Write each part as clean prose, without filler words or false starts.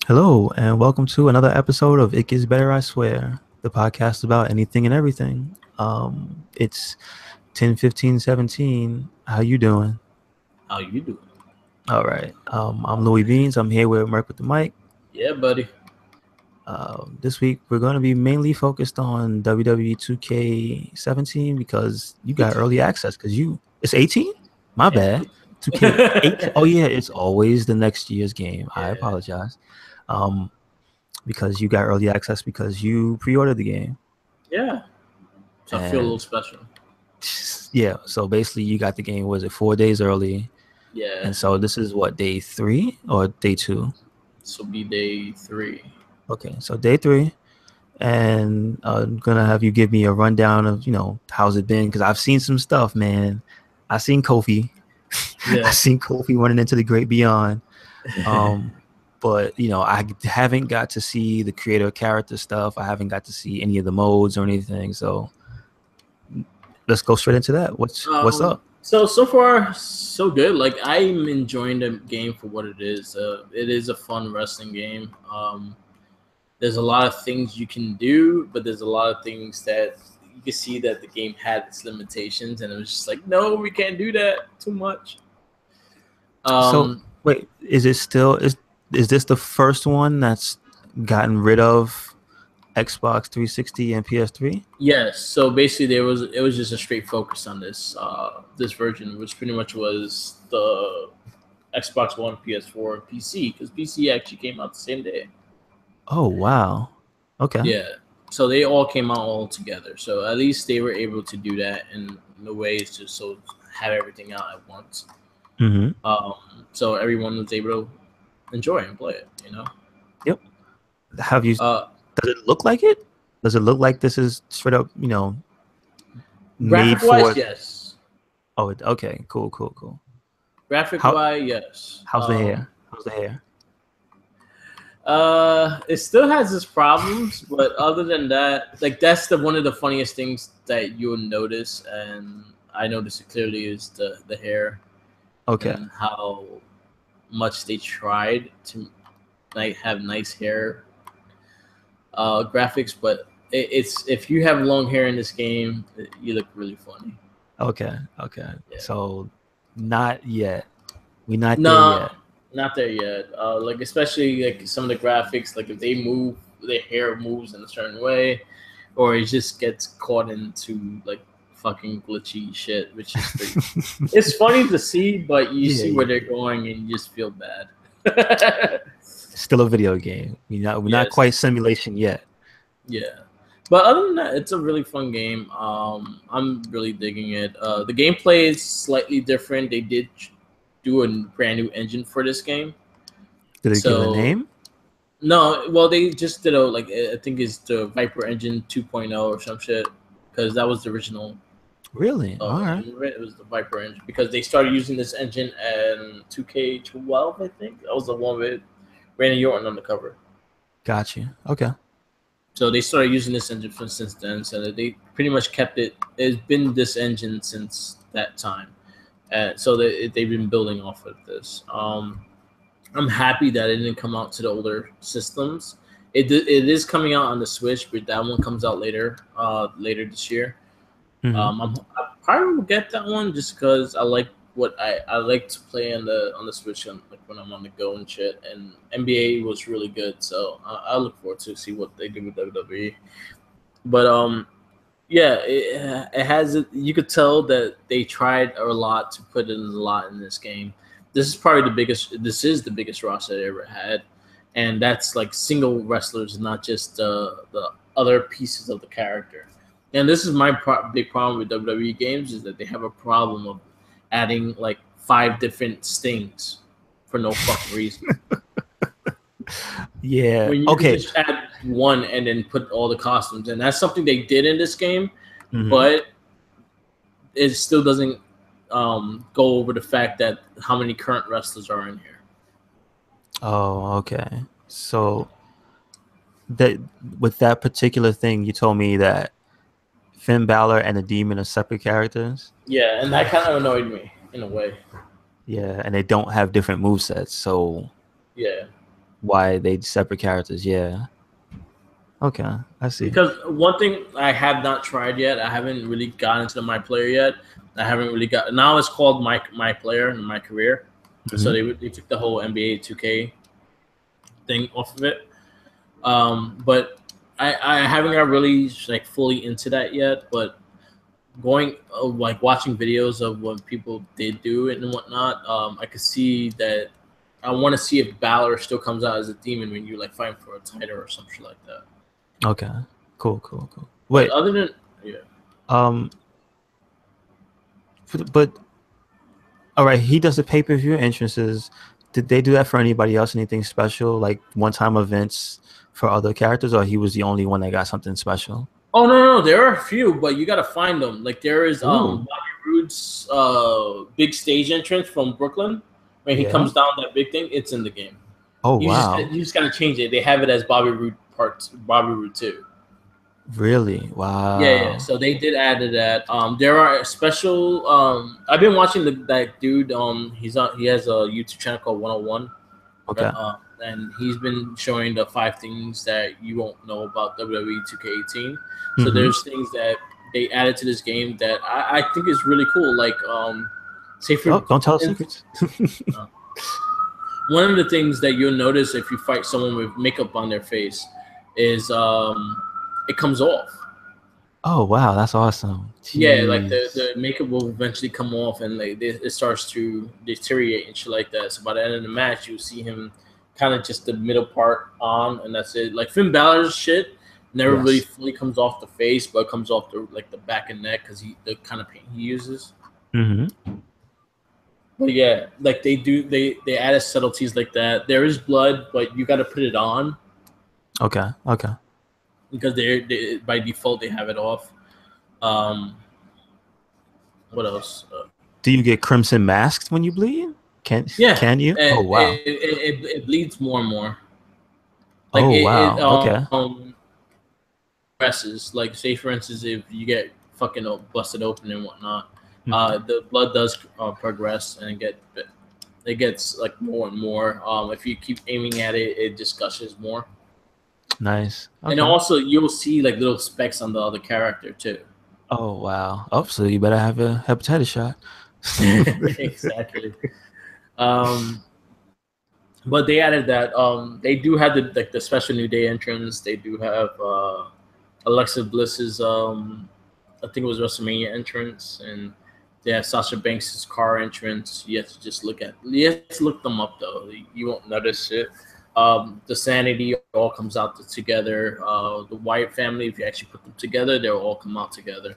Hello, and welcome to another episode of It Gets Better, I Swear, the podcast about anything and everything. It's 10:15:17. How you doing? How you doing? All right. I'm Louis Beans. I'm here with Merc with the mic. Yeah, buddy. This week we're going to be mainly focused on WWE 2K17 because you got 18. early access because it's 18? My Yeah, bad. 2K8. yeah. Oh yeah, it's always the next year's game. I Yeah. apologize. Um, because you got early access because you pre-ordered the game. Yeah. So I feel a little And special. yeah, so basically you got the game, was it 4 days early? Yeah. And so this is what, day 3 or day 2? This will be day 3. Okay, so day 3. And I'm gonna have you give me a rundown of, how's it been? Because I've seen some stuff, man. I seen Kofi. I Yeah. seen Kofi running into the great beyond. But I haven't got to see the creator character stuff. I haven't got to see any of the modes or anything. So let's go straight into that. What's up? So far so good. Like I'm enjoying the game for what it is. It is a fun wrestling game. There's a lot of things you can do, but there's a lot of things that you can see that the game had its limitations, and it was just like, no, we can't do that too much. So wait, is this the first one that's gotten rid of Xbox 360 and PS3? Yes. So basically, it was just a straight focus on this version, which pretty much was the Xbox One, PS4, and PC, because PC actually came out the same day. Oh wow. Okay. Yeah. So they all came out all together. So at least they were able to do that in the ways to so have everything out at once. Mm-hmm. So everyone was able to enjoy and play it. Yep. Have you? Uh, Does it look like it? Does it look like this is straight up, made graphic for? wise, yes. Oh, okay. Cool. Graphic How wise, yes. how's the hair? How's the hair? It still has its problems, but other than that, like that's the one of the funniest things that you'll notice, and I notice it clearly is the hair Okay. and how much they tried to like have nice hair graphics, but it's if you have long hair in this game, you look really funny. Okay. Yeah. So not yet. We're not there No, yet. not there yet. Like especially like some of the graphics, like if they move, their hair moves in a certain way, or it just gets caught into like fucking glitchy shit, which is pretty. It's funny to see, but you see where they're going and you just feel bad. Still a video game. We're not Yes. quite simulation yet. Yeah. But other than that, it's a really fun game. I'm really digging it. The gameplay is slightly different. They did do a brand new engine for this game. Did it give it a So name? no, well they just did a like I think it's the Viper Engine 2.0 or some shit because that was the original Really? All right. engine of it. It was the Viper engine because they started using this engine in 2K12, I think. That was the one with Randy Orton on the cover. Got you. Okay. So they started using this engine since then. So that they pretty much kept it. It's been this engine since that time, and so they've been building off of this. I'm happy that it didn't come out to the older systems. It is coming out on the Switch, but that one comes out later this year. Mm-hmm. I probably will get that one just because I like what I like to play on the Switch like when I'm on the go and shit. And NBA was really good, so I look forward to see what they do with WWE. But yeah, it has it. You could tell that they tried a lot to put in a lot in this game. This is probably the biggest. This is the biggest roster they ever had, and that's like single wrestlers, not just the other pieces of the character. And this is my big problem with WWE games is that they have a problem of adding like 5 different stings for no fucking reason. Yeah. When you could Okay. just add one and then put all the costumes, and that's something they did in this game, Mm-hmm. but it still doesn't go over the fact that how many current wrestlers are in here. Oh, okay. So that with that particular thing, you told me that Finn Balor and the Demon are separate characters. Yeah, and that kind of annoyed me in a way. Yeah, and they don't have different movesets. So Yeah, why they separate characters. Yeah. Okay, I see. Because one thing I have not tried yet, I haven't really gotten into the My Player yet. I haven't really got. Now it's called My Player and My Career. So Hmm. they took the whole NBA 2K thing off of it. But I haven't got really like fully into that yet. But going like watching videos of what people did do it and whatnot, I could see that. I want to see if Balor still comes out as a demon when you like fight for a title or some shit like that. Okay. Cool. Cool. Cool. But Wait. other than yeah. Um. But all right. He does the pay-per-view entrances. Did they do that for anybody else? Anything special, like one-time events for other characters, or he was the only one that got something special? Oh no, there are a few, but you gotta find them. Like there is Ooh. Bobby Roode's big stage entrance from Brooklyn when he Yeah. comes down that big thing. It's in the game. Oh You just wow. you just gotta change it. They have it as Bobby Roode Bobby Roode 2. Really? Yeah. Wow. So they did add to that. There are special. I've been watching that dude. He has a YouTube channel called 101. Okay. And he's been showing the 5 things that you won't know about WWE 2K18. So Mm-hmm. there's things that they added to this game that I think is really cool. Like, say for Oh, don't tell us instance, secrets. one of the things that you'll notice if you fight someone with makeup on their face is it comes off. Oh wow, that's awesome. Yeah, like Jeez. the makeup will eventually come off and like it starts to deteriorate and shit like that. So by the end of the match, you'll see him kind of just the middle part on, and that's it. Like Finn Balor's shit never really Yes. fully comes off the face, but it comes off the back and neck because the kind of paint he uses. Mm-hmm. But yeah, like they added subtleties like that. There is blood, but you got to put it on Okay. Okay. because they by default they have it off. Um, what else? Do you get crimson masked when you bleed? Yeah, Can you? Oh wow. it bleeds more and more. Like Oh wow. Okay. progresses. Like say for instance, if you get fucking busted open and whatnot, Mhm. the blood does progress and it gets like more and more. If you keep aiming at it, it just gushes more. Nice. And Okay. also you'll see like little specks on the other character too. Oh wow. Oh, so you better have a hepatitis shot. Exactly. Um, but they added that. They do have the special New Day entrance. They do have Alexa Bliss's I think it was WrestleMania entrance, and they have Sasha Banks' car entrance. You have to just you have to look them up though. You won't notice it. The Sanity all comes out together. The Wyatt family, if you actually put them together, they'll all come out together.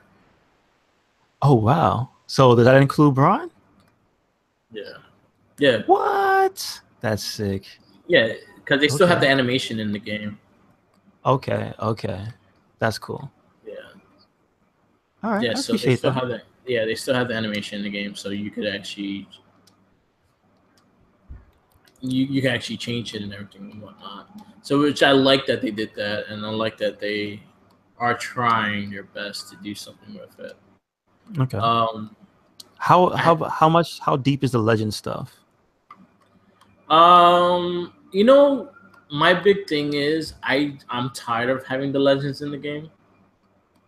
Oh wow. So does that include Braun? Yeah, yeah, What? That's sick. yeah. Because they still have Okay. the animation in the game. Okay. Okay. That's cool. Yeah, All right. yeah. I So they appreciate still that. have that. Yeah, they still have the animation in the game, so you could actually you can actually change it and everything and whatnot. So which I like that they did that, and I like that they are trying their best to do something with it. Okay. Um, How I, how how much how deep is the legend stuff? you know, my big thing is I'm tired of having the legends in the game.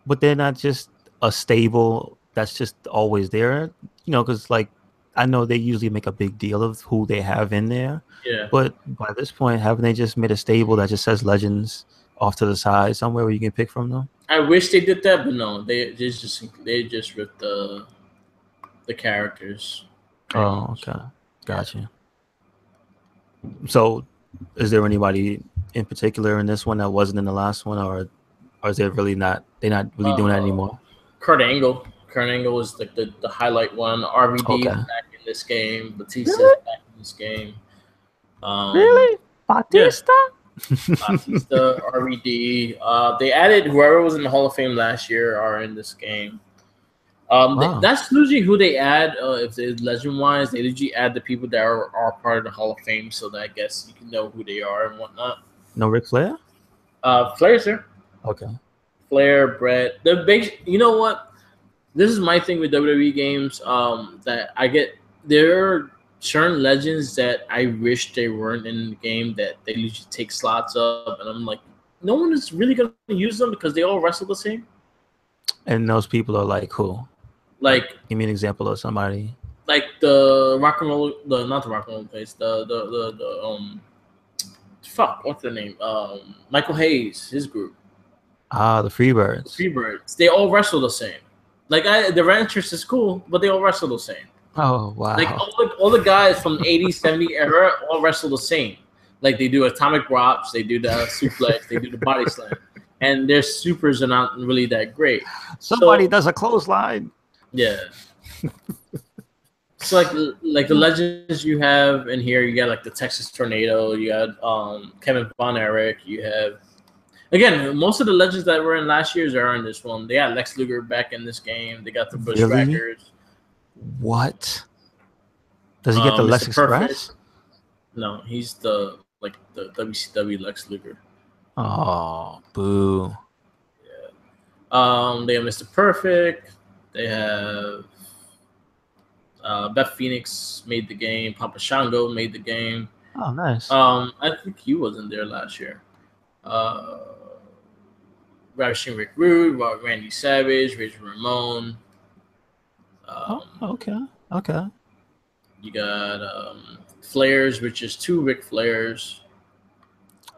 But they're not just a stable that's just always there, because like I know they usually make a big deal of who they have in there, Yeah, but by this point, haven't they just made a stable that just says legends off to the side somewhere where you can pick from them? I wish they did that, but no, they just ripped the characters pretty Oh, much. okay, Yeah. gotcha. So, is there anybody in particular in this one that wasn't in the last one, or is there really not? They're not really doing that Uh, anymore. Kurt Angle. Kurt Angle was like the highlight one. RVD is Okay, back in this game. Batista is really, back in this game. Um, really, yeah, Batista. Batista, RVD. They added whoever was in the Hall of Fame last year are in this game. Wow, That's usually who they add. If it's legend wise, they usually add the people that are part of the Hall of Fame, so that I guess you can know who they are and whatnot. no Ric Flair. Flair's there. Okay. Flair, Brett. The big. You know what? This is my thing with WWE games. That I get there. certain legends that I wish they weren't in the game that they usually take slots up, and I'm like, no one is really gonna use them because they all wrestle the same. And those people are like who? Like, give me an example of somebody. Like the rock and roll, not the rock and roll place, fuck, what's the name? Michael Hayes, his group. Ah, the Freebirds. The Freebirds. They all wrestle the same. Like the Ranchers is cool, but they all wrestle the same. Oh wow! Like all the guys from the 80s, 70s era all wrestle the same. Like they do atomic drops, they do the suplex, they do the body slam, and their supers are not really that great. Somebody does a clothesline. Yeah. So like the legends you have in here, you got like the Texas Tornado, you got Kevin Von Erich, you have again most of the legends that were in last year's are in this one. They got Lex Luger back in this game. They got the Bushwhackers. Really? What? Does he get the Lex Express? No, he's the WCW Lex Luger. Oh, boo. Yeah. They have Mr. Perfect. They have Beth Phoenix made the game. Papa Shango made the game. Oh, nice. I think he wasn't there last year. Ravishing Rick Rude, Randy Savage, Razor Ramon. Okay. You got Flares, which is 2 Ric Flairs.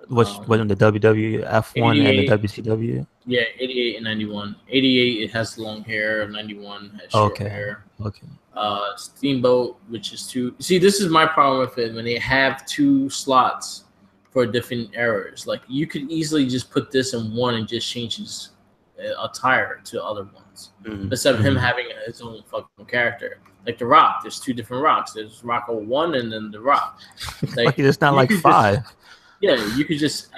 Which wasn't the WWF one and the WCW? Yeah, 88 and 91. 88, it has long hair. 91 has short hair. Okay. Steamboat, which is 2. See, this is my problem with it when they have 2 slots for different eras. Like you could easily just put this in one and just change his attire to other ones instead of him having his own fucking character. Like the Rock, there's 2 different Rocks. There's Rock 01 and then the Rock. Like it's not like 5. You could just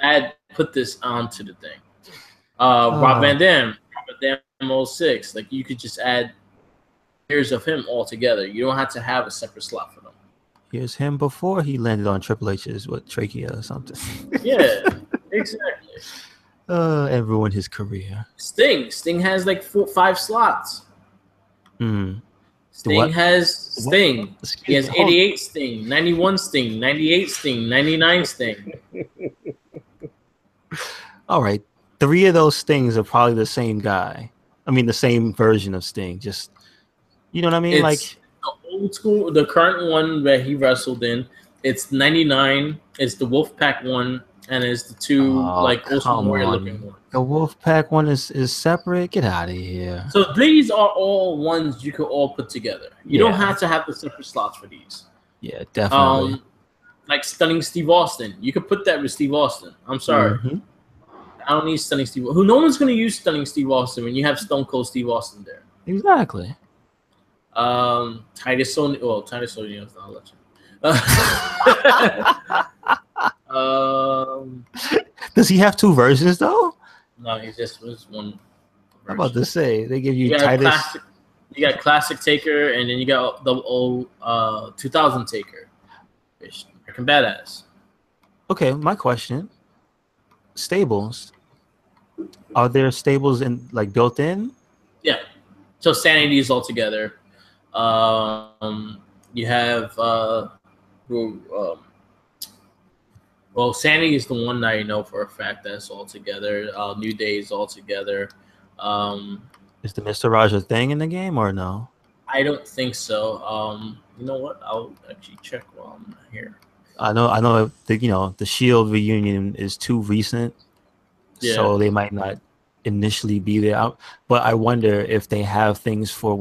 put this onto the thing. Rob Van Dam 06. Like you could just add years of him all together. You don't have to have a separate slot for them. Here's him before he landed on Triple H's with trachea or something. Yeah, exactly. And ruined his career. Sting has like 5 slots. Sting has Sting. He has 88 Sting, 91 Sting, 98 Sting, 99 Sting. All right. 3 of those Stings are probably the same guy. I mean, the same version of Sting. Just, you know what I mean? It's like the old school, the current one that he wrestled in, it's 99. It's the Wolfpack one, and it's the 2 Ultimate Warrior looking one. The Wolfpack one is separate. Get out of here. So these are all ones you could all put together. You don't have to have the separate slots for these. Yeah, definitely. Like Stunning Steve Austin. You could put that with Steve Austin. I'm sorry. I don't need Stunning Steve. No one's going to use Stunning Steve Austin when you have Stone Cold Steve Austin there. Exactly. Titus O'Neil. Well, Titus O'Neil is not a legend. Does he have 2 versions though? No, he just was one version. I'm about to say they give you Titus. You got Classic Taker, and then you got the old 2000 Taker. American Badass. Okay, my question: stables. Are there stables in built in? Yeah. So Sanity is all together. You have well, Sanity is the one that I know for a fact that's all together. New Day is all together. Is the Mr. Raja thing in the game or no? I don't think so. You know what? I'll actually check while I'm here. I know. The Shield reunion is too recent, so they might not initially be there. But I wonder if they have things for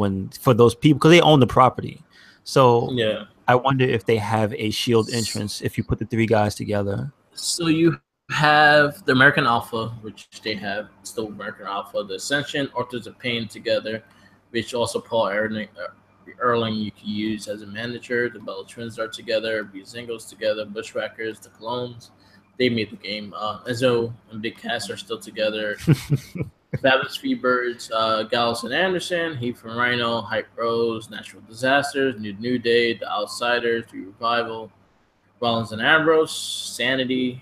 those people because they own the property. So yeah. I wonder if they have a Shield entrance if you put the 3 guys together. So you have the American Alpha, which they have still American Alpha, the Ascension, Authors of Pain together, which also Paul Erling you can use as a manager. The Bella Twins are together, Buzingos together, Bushwhackers, the Clones. They made the game. Enzo and Big Cass are still together. Fabulous Freebirds, Gallows and Anderson, Heat from Rhino, Hype Rose, Natural Disasters, New Day, The Outsiders, The Revival, Rollins and Ambrose, Sanity,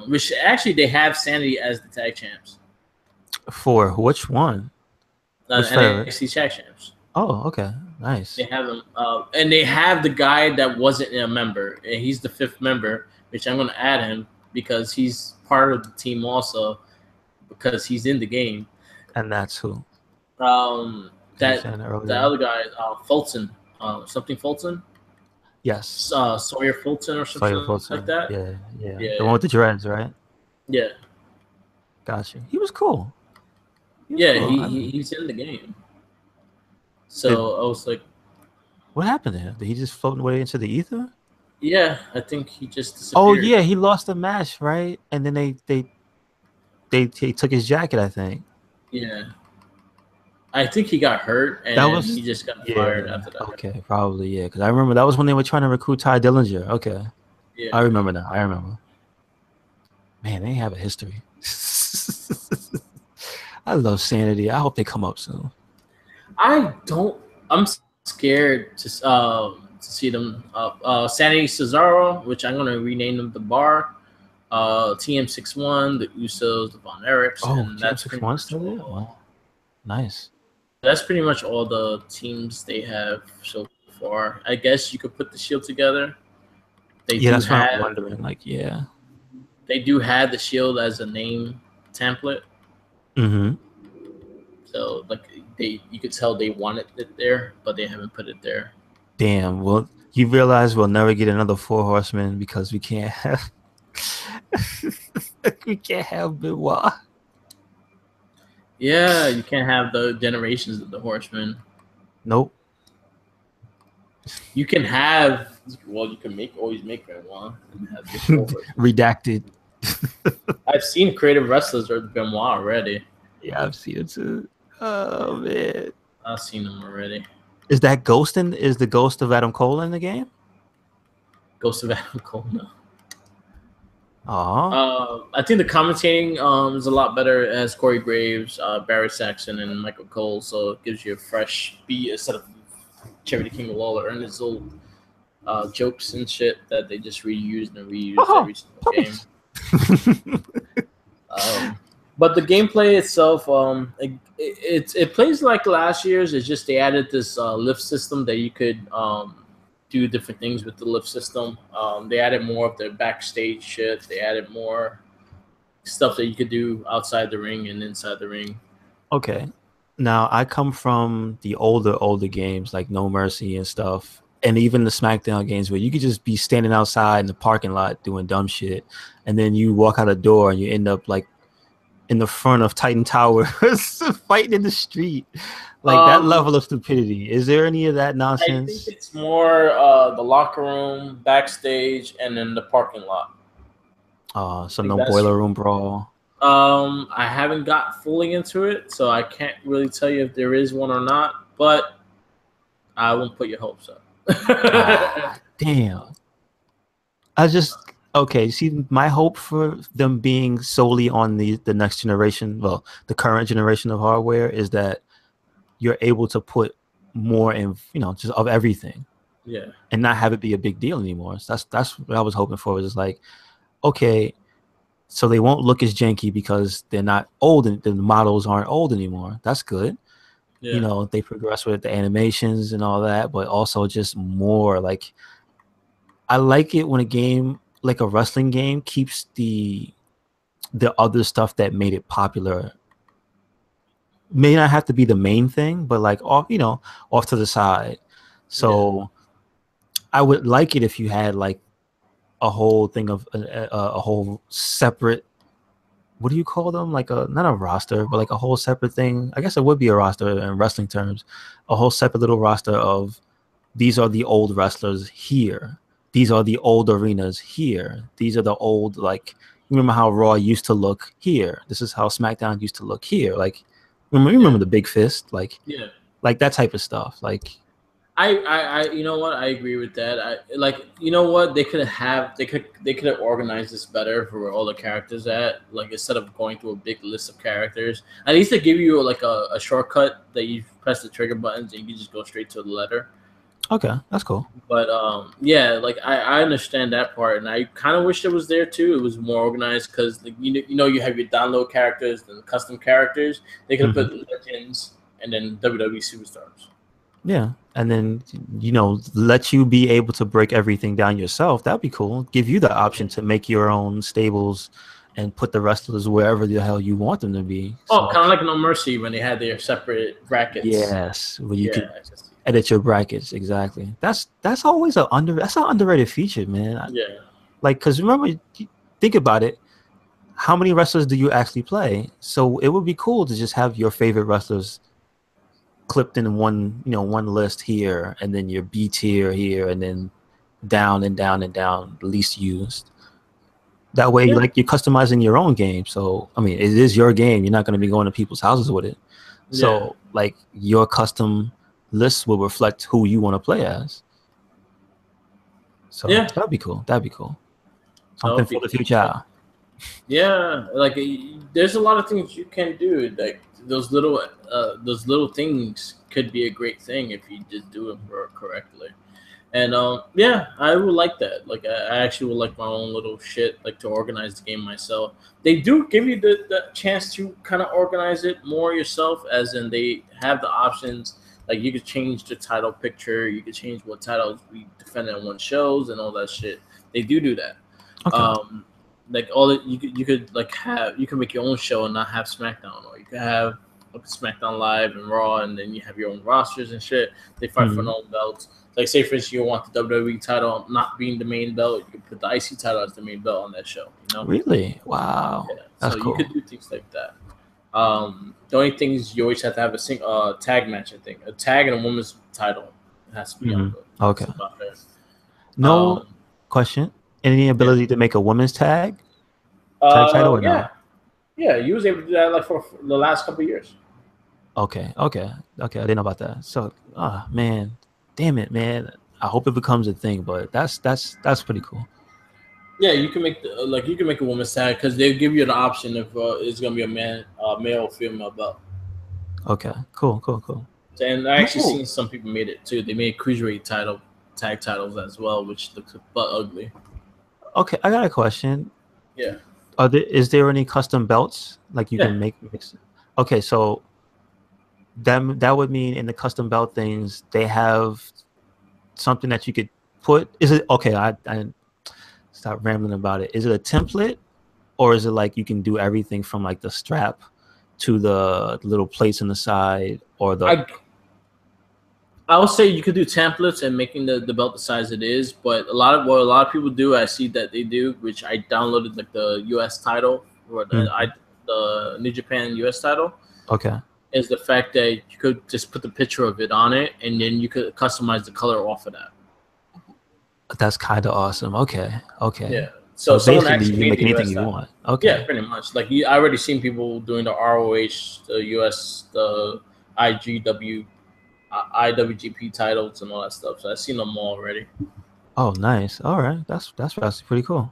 which actually they have Sanity as the tag champs. For which one? NXT tag champs. Oh, okay. Nice. They have him, and they have the guy that wasn't a member, and he's the 5th member, which I'm gonna add him because he's part of the team also because he's in the game. And that's who you were That saying the earlier. other guy, Fulton, something Fulton, Yes. Sawyer Fulton or Sawyer something like Fulton. that. Yeah, yeah. The one Yeah, with the dreads, right? yeah, Gotcha. He was cool. He was yeah. cool. He's in the game. Did So I was like, what happened to him? Did he just float away into the ether? yeah, I think he just Oh disappeared. yeah, he lost the match, right? And then they took his jacket, I think. Yeah, I think he got hurt That and he was just got fired yeah. after that. Okay, probably yeah. Because I remember that was when they were trying to recruit Ty Dillinger. Okay, Yeah. I remember now. I remember. Man, they have a history. I love Sanity. I hope they come up soon. I don't. I'm scared to see them. Sanity Cesaro, which I'm gonna rename them the Bar. TM61, the Usos, the Von Erichs, Oh, and that's pretty TM61 much still there? all. Wow, nice. That's pretty much all the teams they have so far. I guess you could put the Shield together. They Yeah, do that's what I'm have wondering. Like, yeah. the Shield as a name template. Mm-hmm. So like you could tell they wanted it there, but they haven't put it there. Damn. Well, you realize we'll never get another Four Horsemen because we can't have we can't have Benoit. Yeah, you can't have the generations of the Horsemen. Nope. You can have you can always make Benoit and have the four Horsemen. Redacted. I've seen creative wrestlers with Benoit already. Yeah, I've seen it too. Oh man. I've seen them already. Is that is the ghost of Adam Cole in the game? Ghost of Adam Cole, no. Aw. I think the commentating is a lot better as Corey Graves, Barry Saxon, and Michael Cole, so it gives you a fresh beat instead of Cherry the King of Lawler and his old jokes and shit that they just reused and reused every single game. But the gameplay itself, it plays like last year's. It's just they added this lift system that you could do different things with the lift system. They added more of the backstage shit. They added more stuff that you could do outside the ring and inside the ring. Okay. Now I come from the older games like No Mercy and stuff, and even the SmackDown games where you could just be standing outside in the parking lot doing dumb shit, and then you walk out a door and you end up like in the front of Titan Towers fighting in the street. Like that level of stupidity. Is there any of that nonsense? I think it's more the locker room, backstage, and then the parking lot. So no boiler room brawl. I haven't got fully into it, so I can't really tell you if there is one or not, but I won't put your hopes up. Damn. See, my hope for them being solely on the next generation, well, the current generation of hardware is that you're able to put more in, just of everything. Yeah. And not have it be a big deal anymore. So that's what I was hoping for. Is like, okay, so they won't look as janky because they're not old and the models aren't old anymore. That's good. Yeah. They progress with the animations and all that, but also just more like, I like it when a game like a wrestling game keeps the other stuff that made it popular. May not have to be the main thing, but like off to the side. So I would like it if you had like a whole thing of a whole separate, what do you call them? Like not a roster, but like a whole separate thing. I guess it would be a roster in wrestling terms, a whole separate little roster of these are the old wrestlers here. These are the old arenas here. These are the old, like, remember how Raw used to look here. This is how SmackDown used to look here. Like, remember the big fist? Like, like that type of stuff. Like, I you know what? I agree with that. They could have organized this better for where all the characters at. Like, instead of going through a big list of characters, at least they give you like a shortcut that you press the trigger buttons and you can just go straight to the letter. Okay, that's cool. But like I understand that part, and I kind of wish it was there too. It was more organized because like, you have your download characters and custom characters. They could have put legends and then WWE superstars. Yeah. And then, let you be able to break everything down yourself. That'd be cool. Give you the option to make your own stables and put the wrestlers wherever the hell you want them to be. Oh, So, kind of like No Mercy when they had their separate brackets. yes, where you Yeah, could I can see. edit your brackets. Exactly. That's always that's an underrated feature, man. Yeah, Like, because remember, think about it. How many wrestlers do you actually play? So it would be cool to just have your favorite wrestlers clipped in one list here, and then your B tier here, and then down and down and down, least used. That way, yeah, like, you're customizing your own game. So I mean, it is your game. You're not going to be going to people's houses with it. yeah, So like, your custom list will reflect who you want to play as. So yeah. that'd be cool. That'd be cool. That Something would for be the cool. future. Yeah, like there's a lot of things you can do. Like those little things could be a great thing if you just do it correctly. And yeah, I would like that. Like I actually would like my own little shit, like to organize the game myself. They do give you the chance to kind of organize it more yourself, as in they have the options. Like you could change the title picture, you could change what titles we defended on one shows and all that shit. They do that. Okay. Um, like all it, you could like have you can make your own show and not have SmackDown, or you could have like SmackDown Live and Raw, and then you have your own rosters and shit. They fight for Hmm. their own belts. Like say for instance, you want the WWE title not being the main belt, you can put the IC title as the main belt on that show. You know, Really? Wow. yeah. That's So you cool. could do things like that. The only thing is you always have to have tag match. I think a tag and a women's title has to be on Hmm. the. Okay. That's about it. No Um, question. Any yeah. ability to make a women's tag title or Yeah. no? Yeah. You was able to do that like for the last couple of years. Okay. Okay. Okay. I didn't know about that. So, man, damn it, man. I hope it becomes a thing, but that's pretty cool. Yeah, you can make like you can make a woman's tag because they give you the option if it's gonna be a male or female belt. Okay. Cool. Cool. Cool. And I actually Oh, seen some people made it too. They made cruiserweight title tag titles as well, which looks but ugly. okay. I got a question. Yeah, Is there any custom belts like you yeah. can mix? Okay, so that would mean in the custom belt things they have something that you could put. Is it okay? I stop rambling about it. Is it a template, or is it like you can do everything from like the strap to the little plates in the side, or the I I would say you could do templates and making the belt the size it is, but a lot of people do, I see that they do, which I downloaded like the US title or Mhm. the New Japan US title, Okay, is the fact that you could just put the picture of it on it and then you could customize the color off of that. that's kind of awesome. Okay, okay. Yeah. So So someone basically, you actually can made make the anything US you title. want. Yeah, Okay. pretty much. Like I already seen people doing the ROH, the US, the IGW, IWGP titles and all that stuff. So I've seen them all already. Oh, nice. All right, that's actually pretty cool.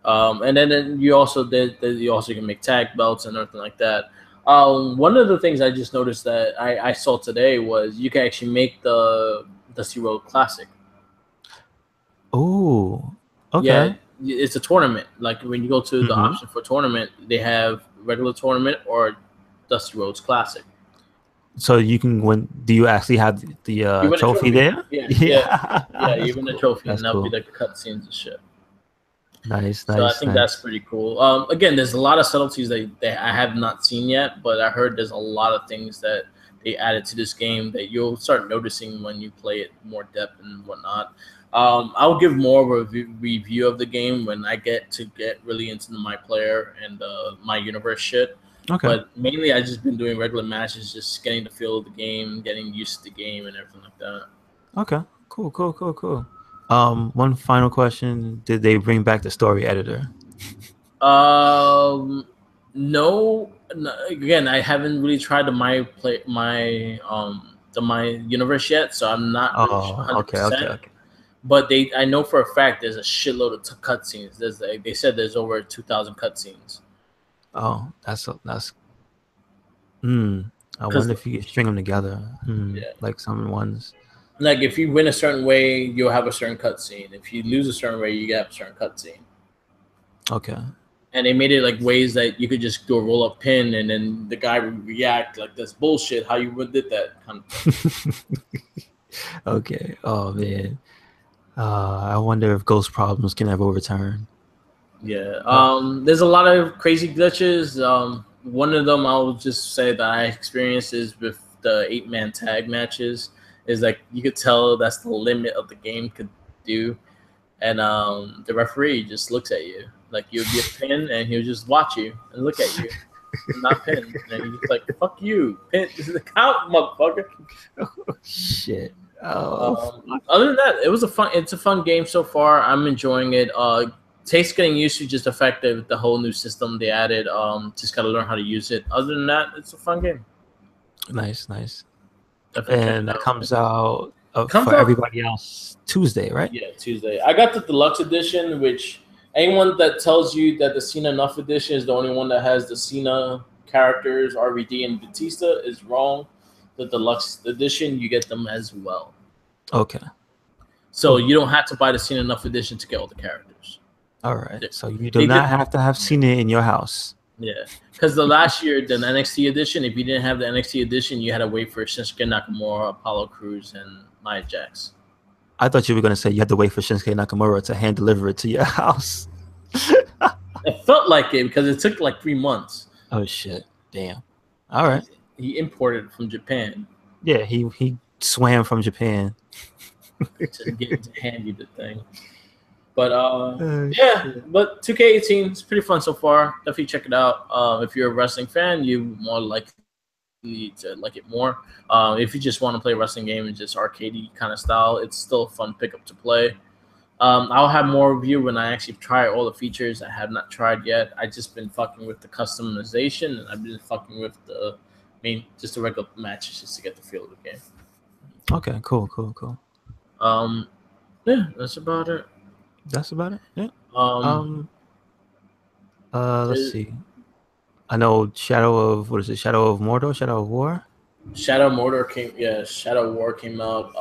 And then you also you also can make tag belts and everything like that. One of the things I just noticed that I saw today was you can actually make the Dusty Road Classic. Oh, Yeah, okay. it's a tournament. Like when you go to the Mm-hmm. option for tournament, they have regular tournament or Dusty Roads Classic. So you can win. Do you actually have the You win a trophy trophy. there? Yeah, yeah, Yeah, yeah. You that's win a cool. trophy, That's and that'll be cool. like the cutscenes and shit. Nice, So I nice, think that's nice. pretty cool. Again, there's a lot of subtleties that I have not seen yet, but I heard there's a lot of things that they added to this game that you'll start noticing when you play it more depth and whatnot. I'll give more of a review of the game when I get really into my player and my universe shit. Okay, But mainly, I just been doing regular matches, just getting the feel of the game, getting used to the game, and everything like that. okay. Cool, cool, cool, cool. One final question: did they bring back the story editor? Um, no, no. Again, I haven't really tried my universe yet, so I'm not really Oh, 100. okay, okay, Percent okay. But I know for a fact there's a shitload of cutscenes. There's like, they said there's over 2,000 cutscenes. Oh, that's. Hmm. I Because wonder if you could string them together. yeah, Like some ones. like if you win a certain way, you'll have a certain cutscene. If you lose a certain way, you get a certain cutscene. Okay. And they made it like ways that you could just do a roll up pin, and then the guy would react like that's bullshit. How you would did that kind of thing. Okay. Oh man. I wonder if Ghost Problems can ever return. Yeah. There's a lot of crazy glitches. One of them I'll just say that I experienced is with the 8-man tag matches. Is like you could tell that's the limit of the game could do, and the referee just looks at you like you'd be a pin, and he'll just watch you and look at you, not pin, and he's like, "Fuck you, pin. This is the count, motherfucker." Shit. Other than that, it's a fun game so far. I'm enjoying it. Takes getting used to just the fact that with the whole new system they added, just gotta learn how to use it. Other than that, it's a fun game. Nice. Definitely And that comes out for everybody else Tuesday, right? Yeah, Tuesday. I got the deluxe edition, which anyone that tells you that the Cena Enough edition is the only one that has the Cena characters, RVD and Batista, is wrong. The deluxe edition, you get them as well. Okay. So you don't have to buy the Cena Enough edition to get all the characters. All right. So you do not have to have Cena in your house. Yeah. Because the last year, the NXT edition, if you didn't have the NXT edition, you had to wait for Shinsuke Nakamura, Apollo Crews, and Nia Jax. I thought you were going to say you had to wait for Shinsuke Nakamura to hand deliver it to your house. It felt like it because it took like 3 months. Oh, shit. Damn. All right. He imported it from Japan. Yeah, he swam from Japan. To get to hand you the thing. But yeah, but 2K18 is pretty fun so far. Definitely check it out. If you're a wrestling fan, you more likely to like it more. If you just want to play a wrestling game and just arcadey kind of style, it's still a fun pickup to play. I'll have more review when I actually try all the features I have not tried yet. I just been fucking with the customization, and I've been fucking with just the regular matches just to get the feel of the game. Okay, cool. Yeah, that's about it. Yeah. Let's see. I know Shadow of Mordor, Shadow of War. Shadow War came out.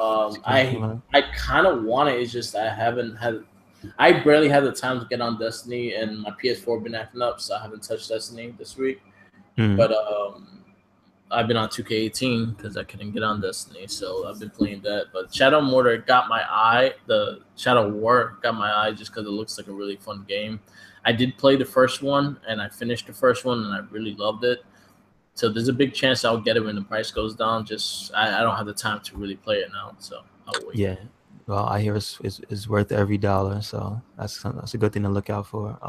I kind of want it. It's just I barely had the time to get on Destiny, and my PS4 been acting up, so I haven't touched Destiny this week. But I've been on 2K18 because I couldn't get on Destiny, so I've been playing that. But Shadow Mordor got my eye. The Shadow War got my eye just because it looks like a really fun game. I did play the first one, and I finished the first one, and I really loved it. So there's a big chance I'll get it when the price goes down. Just I don't have the time to really play it now, so I'll wait. Yeah, well, I hear it's worth every dollar, so that's a good thing to look out for.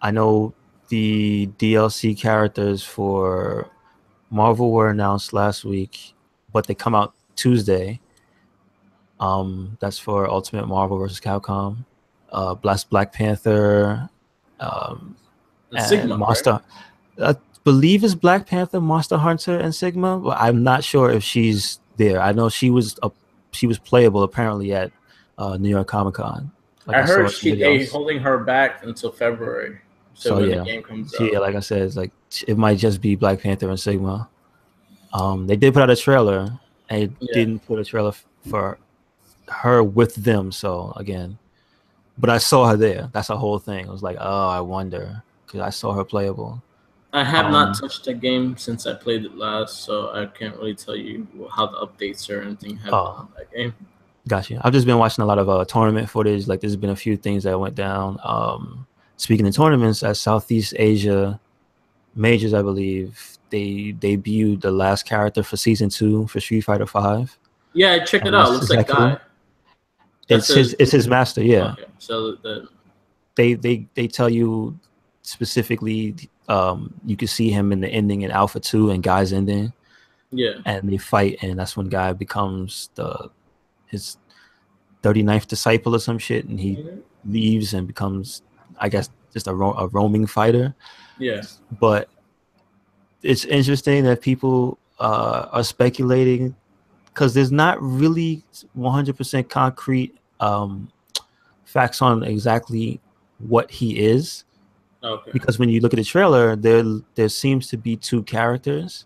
I know the DLC characters for Marvel were announced last week, but they come out Tuesday. That's for Ultimate Marvel vs. Capcom, Black Panther, and Sigma, Monster. Right? I believe it's Black Panther, Monster Hunter, and Sigma, but I'm not sure if she's there. I know she was playable apparently at New York Comic Con. Like I heard they holding her back until February. So when the game comes out. Yeah, like I said, it's like it might just be Black Panther and Sigma. They did put out a trailer, and it didn't put a trailer for her with them. So again, but I saw her there. That's the whole thing. I was like, oh, I wonder, because I saw her playable. I have not touched the game since I played it last, so I can't really tell you how the updates or anything have on that game. Gotcha. I've just been watching a lot of tournament footage. Like there's been a few things that went down. Speaking of tournaments, at Southeast Asia Majors, I believe they debuted the last character for season 2 for Street Fighter V. Yeah, check it out. Looks like Guy. It's his master. Yeah. Okay. So they tell you specifically. You can see him in the ending in Alpha 2 and Guy's ending. Yeah. And they fight, and that's when Guy becomes his 39th disciple or some shit, and he leaves and becomes, I guess, just a roaming fighter. Yeah. But it's interesting that people are speculating, because there's not really 100% concrete facts on exactly what he is. Okay. Because when you look at the trailer, there seems to be 2 characters,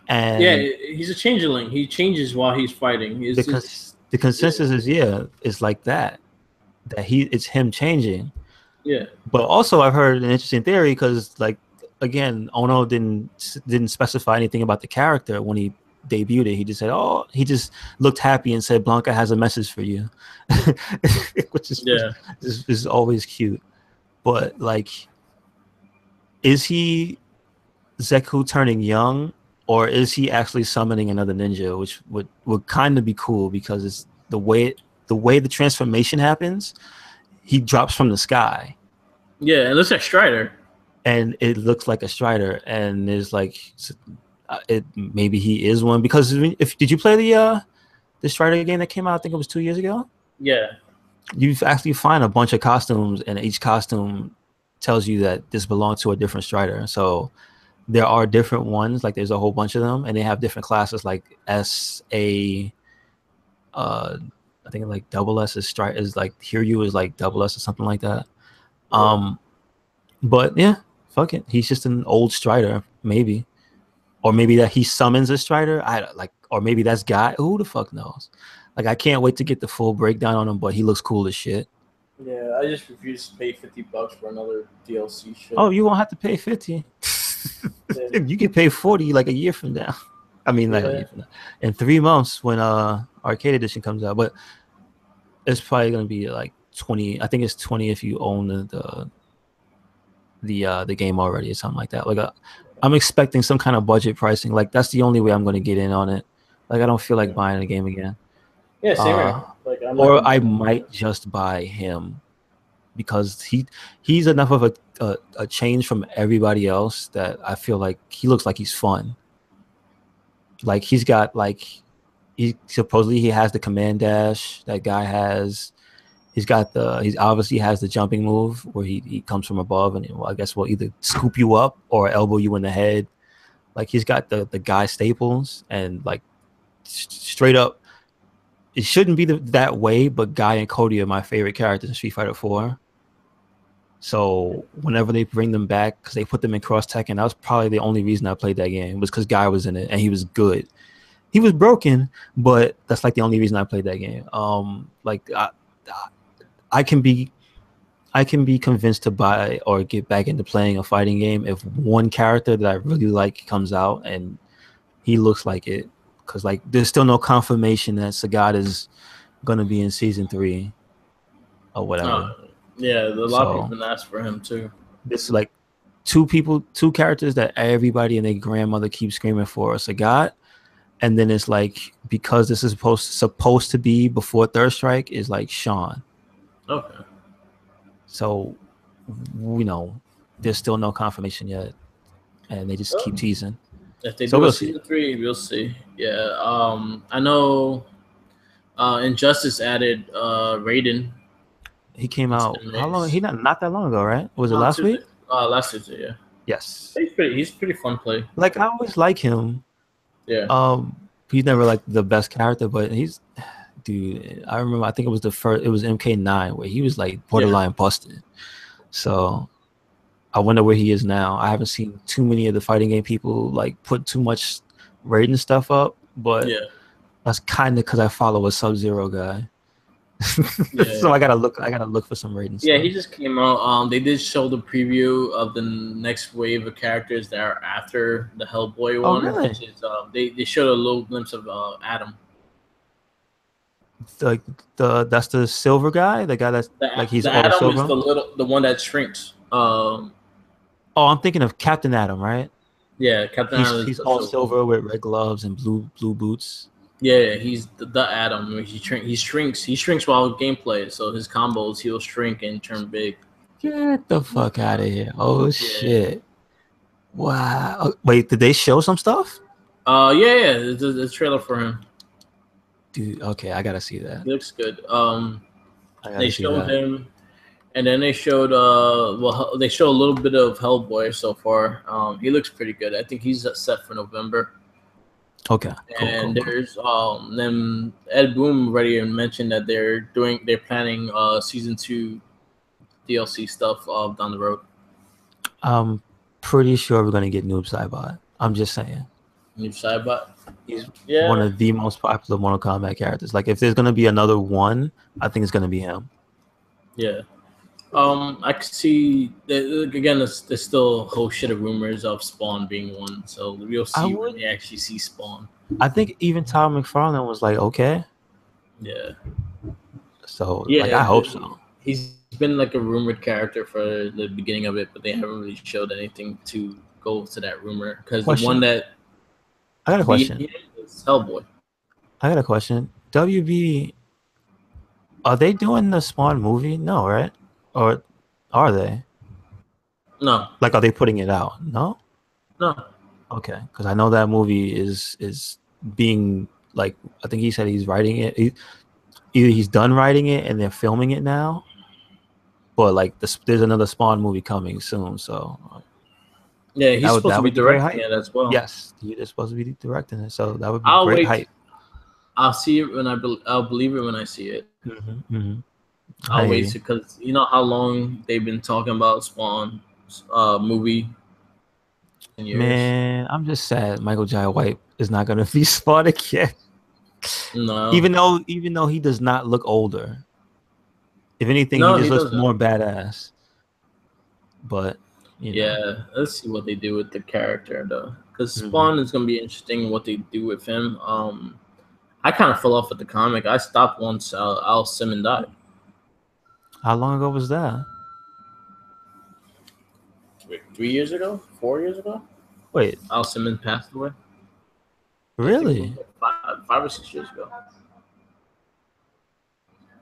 and he's a changeling. He changes while he's fighting. The consensus is it's like that it's him changing, Yeah. But also, I've heard an interesting theory because, like, again, Ono didn't specify anything about the character when he debuted it. He just said, "Oh," he just looked happy and said, "Blanca has a message for you," which Yeah. is always cute. But like, is he Zeku turning young, or is he actually summoning another ninja? Which would kind of be cool because it's the way the transformation happens. He drops from the sky, Yeah, and looks like Strider. and it looks like a Strider, and there's like it maybe he is one because if did you play the Strider game that came out? I think it was 2 years ago. Yeah. You actually find a bunch of costumes, and each costume tells you that this belongs to a different Strider. So there are different ones, like there's a whole bunch of them, and they have different classes like S.A. I think like double S is like Hiryu is like double S or something like that. Yeah. But yeah, fuck it. He's just an old Strider, maybe. Or maybe that he summons a Strider. Or maybe that's Guy. Who the fuck knows? Like, I can't wait to get the full breakdown on him, but he looks cool as shit. Yeah, I just refuse to pay $50 for another DLC shit. Oh, you won't have to pay 50. Yeah. You can pay 40 like a year from now. I mean, like a year from now. In 3 months when Arcade Edition comes out. But it's probably gonna be like 20. I think it's 20 if you own the game already or something like that. Like I'm expecting some kind of budget pricing. Like that's the only way I'm gonna get in on it. Like I don't feel like buying the game again. Yeah, same here. Like Or I might just buy him because he's enough of a change from everybody else that I feel like he looks like he's fun. Like he's got like he supposedly he has the command dash that guy has. He's obviously has the jumping move where he comes from above and I guess will either scoop you up or elbow you in the head. Like he's got the guy staples and like straight up. It shouldn't be that way, but Guy and Cody are my favorite characters in Street Fighter 4. So whenever they bring them back, because they put them in Cross Tekken, that was probably the only reason I played that game was because Guy was in it and he was good. He was broken, but that's like the only reason I played that game. Like I can be convinced to buy or get back into playing a fighting game if one character that I really like comes out and he looks like it. Because like there's still no confirmation that Sagat is gonna be in season 3 or whatever. Yeah, a lot of people asked for him too. This is like two characters that everybody and their grandmother keeps screaming for Sagat, and then it's like because this is supposed to be before Third Strike is like Sean. Okay. So there's still no confirmation yet, and they just keep teasing. If they do a season 3, we'll see. Yeah. I know. Injustice added Raiden. He came out how long? He not that long ago, right? Was it last Tuesday. week? Last Tuesday, yeah. Yes. He's pretty fun play. Like I always like him. Yeah. He's never like the best character, but dude. I remember. I think it was it was MK9 where he was like borderline busted. So I wonder where he is now. I haven't seen too many of the fighting game people like put too much Raiden stuff up, but that's kind of because I follow a Sub-Zero guy. So I gotta look for some Raiden stuff. Yeah, he just came out. They did show the preview of the next wave of characters that are after the Hellboy one. Really? Which is, they showed a little glimpse of Adam. That's the silver guy, the guy that's like he's all Adam silver. Is the one that shrinks. Oh, I'm thinking of Captain Adam, right? Yeah, Captain Adam. He's all silver with red gloves and blue boots. Yeah, he's the Adam. He shrinks. He shrinks while gameplay. So his combos, he'll shrink and turn big. Get the fuck out of here! Oh shit! Wow. Wait, did they show some stuff? Yeah. The trailer for him. Dude, okay, I gotta see that. It looks good. They showed him, and then they showed they show a little bit of Hellboy so far. He looks pretty good. I think he's set for November. Okay. And there's then Ed Boon already mentioned that they're planning season 2 DLC stuff down the road. I'm pretty sure we're gonna get Noob Saibot. I'm just saying. Noob Saibot. He's one of the most popular Mortal Kombat characters. Like if there's gonna be another one, I think it's gonna be him. Yeah. I could see that, again. There's still a whole shit of rumors of Spawn being one, so we'll I see when would. we actually see Spawn. I think even Todd McFarlane was like, okay. Yeah, So like, yeah. I hope so. He's been like a rumored character for the beginning of it, but they haven't really showed anything to go to that rumor because the one Question. that I got a could be in question. here is Hellboy. I got a question. WB, are they doing the Spawn movie? No, right? Or are they? No, Like, are they putting it out? No. no. Okay, because I know that movie is being like, I think he said he's writing it. Either he's done writing it and they're filming it now, but like there's another Spawn movie coming soon. So Yeah, he's supposed to that be would be great directing hype. it as well. Yes, he is supposed to be directing it, so that would be I'll great wait. hype. I'll see it when I'll believe it when I see it. I I'll hear wait you. because you know how long they've been talking about Spawn movie in years. Man, I'm just sad Michael Jai White is not gonna be Spawn again. No, Even though he does not look older. If anything, he no, just he looks doesn't. more badass. But you know. Yeah, let's see what they do with the character though, because Mhm. Spawn is gonna be interesting what they do with him. I kind of fell off with the comic. I stopped once Al Simmons died. How long ago was that? Wait, 3 years ago, 4 years ago, Wait, Al Simmons passed away. I think it was really? like five or 6 years ago.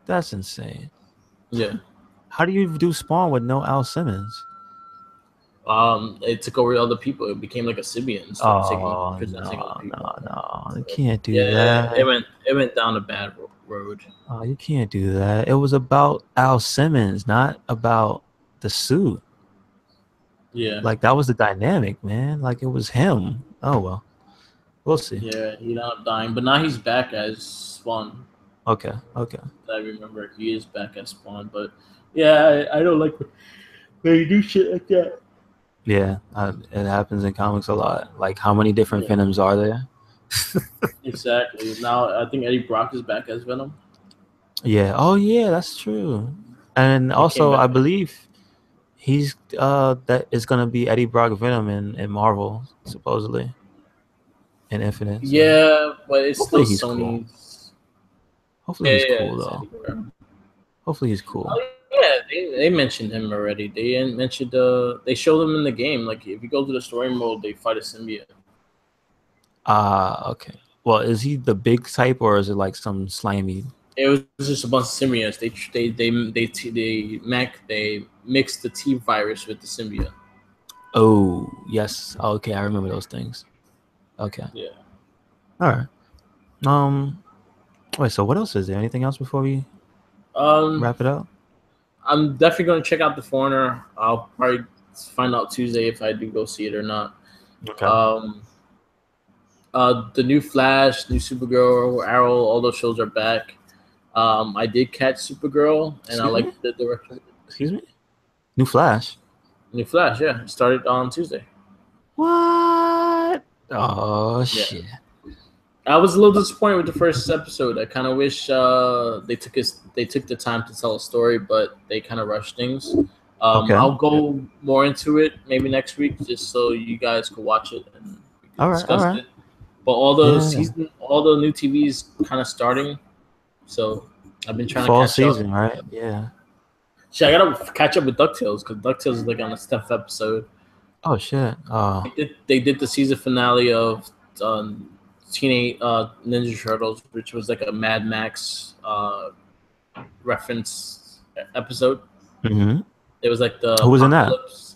That's insane. Yeah. How do you do Spawn with no Al Simmons? It took over other people. It became like a symbiont instead of taking Oh possessing other no, people. no, you So, can't do yeah, that. it went down a bad road. Oh, you can't do that. It was about Al Simmons, not about the suit. Yeah, Like that was the dynamic, man. Like it was him. Oh well, we'll see. yeah, he ended up dying, but now he's back as Spawn. Okay, okay. I remember he is back as Spawn, but yeah, I don't like when you do shit like that. Yeah, it happens in comics a lot. Like how many different Yeah, Venoms are there? exactly. Now I think Eddie Brock is back as Venom. Yeah. Oh yeah, that's true. And He came also, back. I believe he's that is gonna be Eddie Brock Venom in Marvel supposedly in Infinite. So Yeah, but it's still hopefully he's cool. Sony's. Hopefully Yeah, he's yeah, cool it's though. Eddie Brock. Hopefully he's cool. Oh, yeah, they mentioned him already. They mentioned they showed him in the game. Like if you go to the story mode, they fight a symbiote. Okay. Well, is he the big type or is it like some slimy? It was just a bunch of symbiotes. They mixed the T virus with the symbiote. Oh yes. Okay, I remember those things. Okay. Yeah. All right. Wait. So what else is there? Anything else before we Um, wrap it up? I'm definitely going to check out The Foreigner. I'll probably find out Tuesday if I do go see it or not. Okay. Um, the new Flash, new Supergirl, Arrow, all those shows are back. I did catch Supergirl, and I Excuse me. like the direction. Excuse me. New Flash. New Flash, yeah, it started on Tuesday. What? Oh Yeah, shit. I was a little disappointed with the first episode. I kind of wish they took the time to tell a story, but they kind of rushed things. Okay. I'll go more into it maybe next week, just so you guys could watch it and we could All right. All discuss right. it. But Yeah. all the new TVs kind of starting, so I've been trying to Fall catch up. season, right? Yeah. Shit, I gotta catch up with DuckTales because DuckTales is like on the 10th episode. Oh shit. They did the season finale of Teenage Ninja Turtles, which was like a Mad Max reference episode. Mm-hmm. It was like the Who was in that? apocalypse.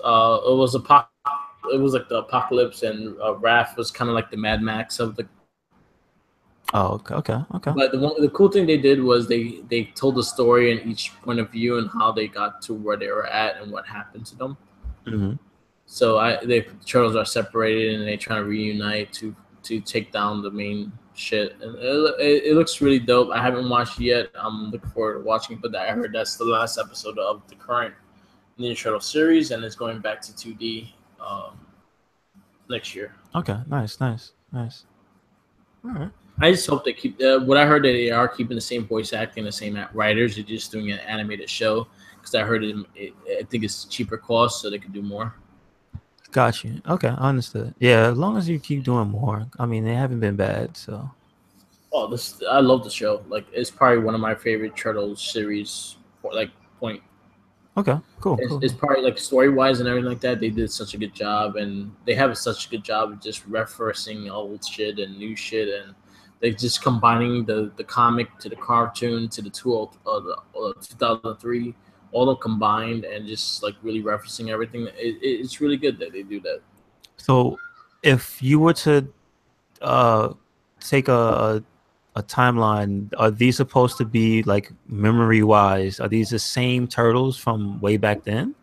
It was like the apocalypse, and Raph was kind of like the Mad Max of the. Oh, okay. Okay. Okay. But the cool thing they did was they told the story in each point of view and how they got to where they were at and what happened to them. Mm-hmm. So the turtles are separated and they try to reunite to take down the main shit. And it looks really dope. I haven't watched it yet. I'm looking forward to watching it, but I heard that's the last episode of the current Ninja Turtle series, and it's going back to 2D next year. Okay. Nice. Nice. Nice. All right. I just hope they keep. What I heard that they are keeping the same voice acting, the same writers. They're just doing an animated show because I heard I think it's cheaper cost, so they could do more. Got you. Okay, I understood. Yeah, as long as you keep doing more. I mean, they haven't been bad, so. Oh, this I love the show. Like it's probably one of my favorite Turtles series. Like point. Okay, cool, It's cool. probably like story wise and everything like that. They did such a good job, and they have such a good job of just referencing old shit and new shit, and they just combining the comic to the cartoon to the 2003, all of combined, and just like really referencing everything. It's really good that they do that. So, if you were to uh take a timeline, are these supposed to be like memory wise? Are these the same turtles from way back then?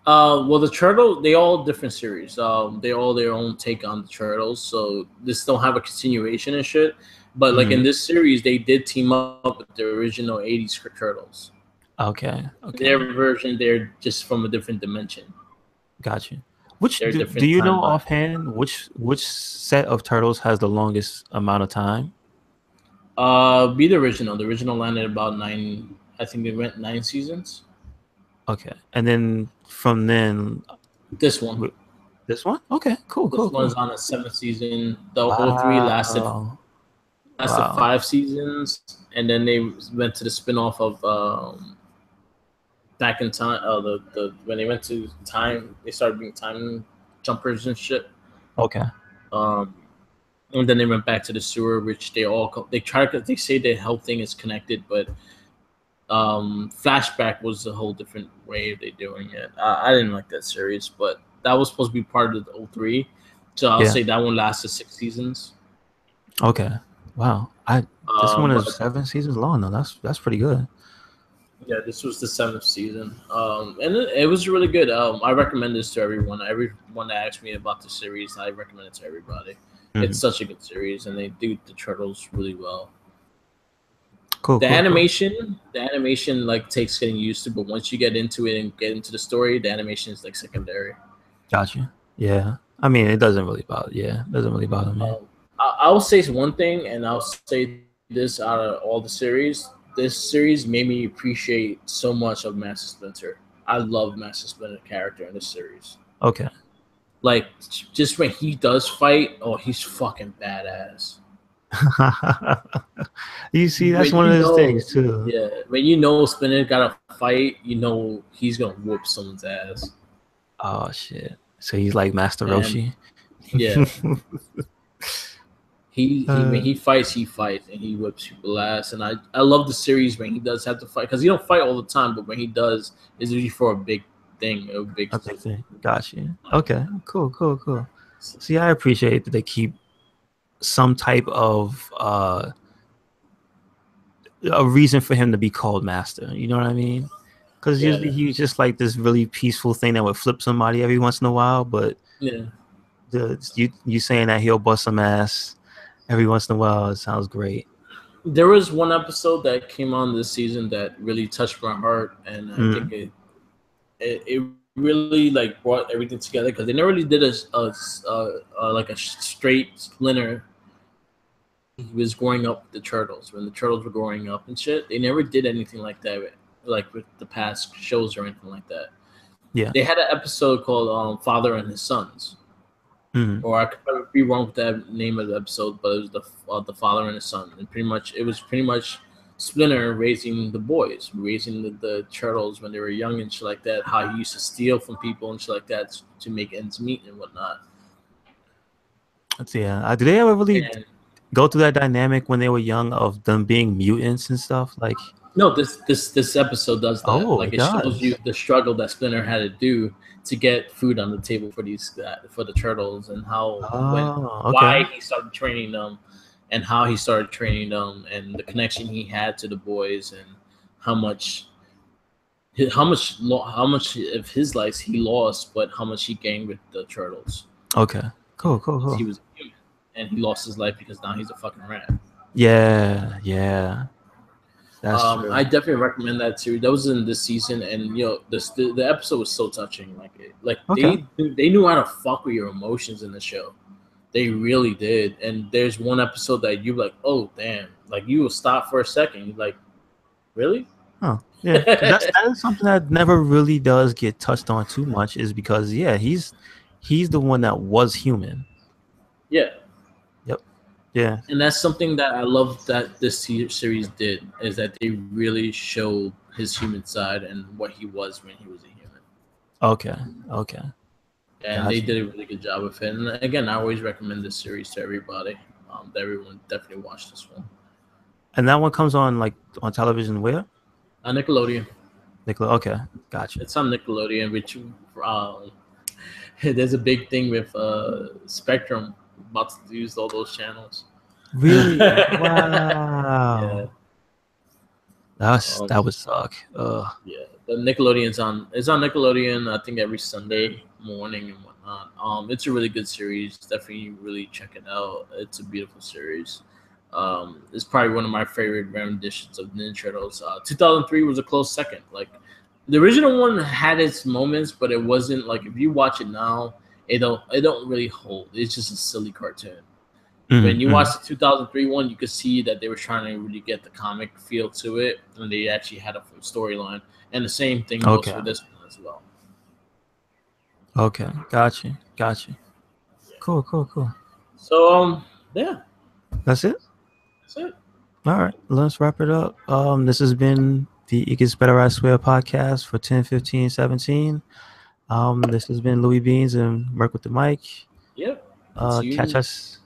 Well, the turtle, they all different series. They all their own take on the turtles. So this don't have a continuation and shit. But like in Hmm. this series, they did team up with the original '80s turtles. Okay, Their okay, version, they're just from a different dimension. got you. Which They're a do different you know timeline. offhand? Which set of turtles has the longest amount of time? Be the original. The original landed about nine. I think they went 9 seasons. Okay, and then from then, This one, this one. Okay, cool, this cool, one's cool. on a seventh season. The whole three Wow, lasted wow. 5 seasons, and then they went to the spinoff of back in time. The when they went to time, they started being time jumpers and shit. Okay, Um, and then they went back to the sewer, which they try to they say the whole thing is connected, but flashback was a whole different way of they doing it. I didn't like that series, but that was supposed to be part of the '03. So I'll yeah. say that one lasted 6 seasons. Okay. Wow. I This one is But 7 seasons long though. That's pretty good. yeah, this was the seventh season, and it was really good. I recommend this to everyone. Everyone that asks me about the series, I recommend it to everybody. It's Hmm. such a good series, and they do the turtles really well. Cool, The cool, cool. animation, the animation like takes getting used to, but once you get into it and get into the story, the animation is like secondary. Gotcha. Yeah. I mean, it doesn't really bother. Yeah, it doesn't really bother me. I'll say one thing, and I'll say this out of all the series. This series made me appreciate so much of Master Splinter. I love Master Splinter character in this series. Okay. Like just when he does fight, oh, he's fucking badass. You see, that's When one of you those know, things too. yeah, when you know Splinter got to fight, you know he's gonna whoop someone's ass. Oh shit. So he's like Master And Roshi. yeah, he when uh, he fights, and he whips people ass. And I love the series when he does have to fight because he don't fight all the time, but when he does, it's usually for a big thing, a big. a big thing. Gotcha. Okay. Cool, cool, cool. See, I appreciate that they keep some type of a reason for him to be called master. You know what I mean? Because usually Yeah, he's just like this really peaceful thing that would flip somebody every once in a while. But yeah. you saying that he'll bust some ass every once in a while, it sounds great. There was one episode that came on this season that really touched my heart, and I think Mm, it really like brought everything together because they never really did like a straight Splinter. He was growing up with the turtles when the turtles were growing up and shit. They never did anything like that, like with the past shows or anything like that. yeah. They had an episode called Father and His Sons, Mm, or I could probably be wrong with that name of the episode, but it was the father and his son, and it was pretty much Splinter raising the boys, raising the turtles when they were young and shit like that. How he used to steal from people and shit like that to make ends meet and whatnot. let's see. Do they ever really And go through that dynamic when they were young of them being mutants and stuff? Like, no, this episode does that. oh, Like it it shows you does. the struggle that Splinter had to do to get food on the table for for the turtles, and how when Oh, okay. why he started training them, and how he started training them, and the connection he had to the boys, and how much how much of his life he lost, but how much he gained with the turtles. Okay. Cool, cool, He cool. was a human, and he lost his life because now he's a fucking rat. Yeah, yeah. That's I true. definitely recommend that too. That was in this season, and the episode was so touching. Like Okay. they knew how to fuck with your emotions in the show. They really did. And there's one episode that you like, oh damn, like you will stop for a second. You're like, really? Oh, yeah. 'Cause that is something that never really does get touched on too much, is because he's the one that was human. Yeah. Yep. Yeah. And that's something that I love that this series did, is that they really showed his human side and what he was when he was a human. Okay. Okay. And they did a really good job of it. And again, I always recommend this series to everybody. That everyone definitely watch this one. And that one comes on like on television where? Nickelodeon. Nickelodeon. Okay, gotcha. It's on Nickelodeon, which there's a big thing with Spectrum about to use all those channels. Really? Wow. Yeah. That would suck. Yeah, the Nickelodeon's on. It's on Nickelodeon. I think every Sunday morning and whatnot. It's a really good series. Definitely, really check it out. It's a beautiful series. It's probably one of my favorite renditions of Ninja Turtles. 2003 was a close second. Like the original one had its moments, but it wasn't like, if you watch it now, it don't really hold. It's just a silly cartoon. When you watch the 2003 one, you could see that they were trying to really get the comic feel to it, and they actually had a full storyline. And the same thing goes for this one as well. Okay, gotcha. Cool. So yeah, that's it. That's it. All right, let's wrap it up. This has been the It Gets Better, I Swear podcast for 10, 15, 17. This has been Louis Beans and Merc with the mic. Yep. Catch us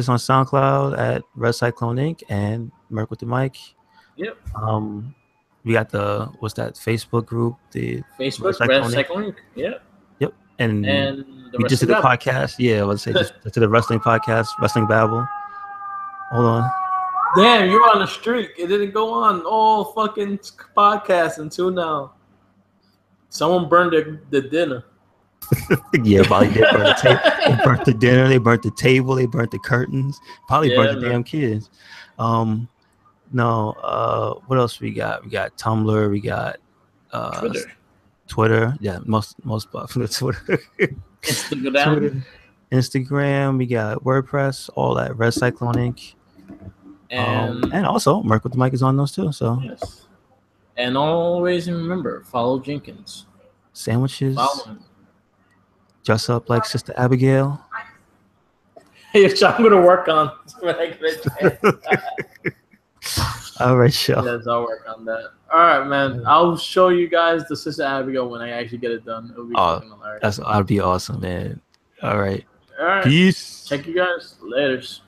on SoundCloud at RedCycloneInc and Merc with the mic. Yep. We got the Facebook group, the Facebook RedCycloneInc. Yep. And the we just did the podcast. Yeah, I would say just to the wrestling podcast, Wrestling Babble. Hold on. Damn, you're on a streak. It didn't go on all fucking podcasts until now. Someone burned the dinner. Yeah, probably did burn the table. They burnt the dinner. They burnt the table. They burnt the curtins. Probably burnt the damn kids. No. What else we got? We got Tumblr. We got Twitter. Yeah, most from the Twitter. Instagram. We got WordPress. All that. RedCycloneInc. And also Merc with the mic is on those too. So yes. And always remember, follow Jenkins. Sandwiches. Dress up like Sister Abigail. Which I'm gonna work on. All right, y'all. Yes, I'll work on that. All right, man. I'll show you guys the Sister Abigail when I actually get it done. It'll be fucking hilarious. That'd be awesome, man. All right. All right. Peace. Check you guys. Laters.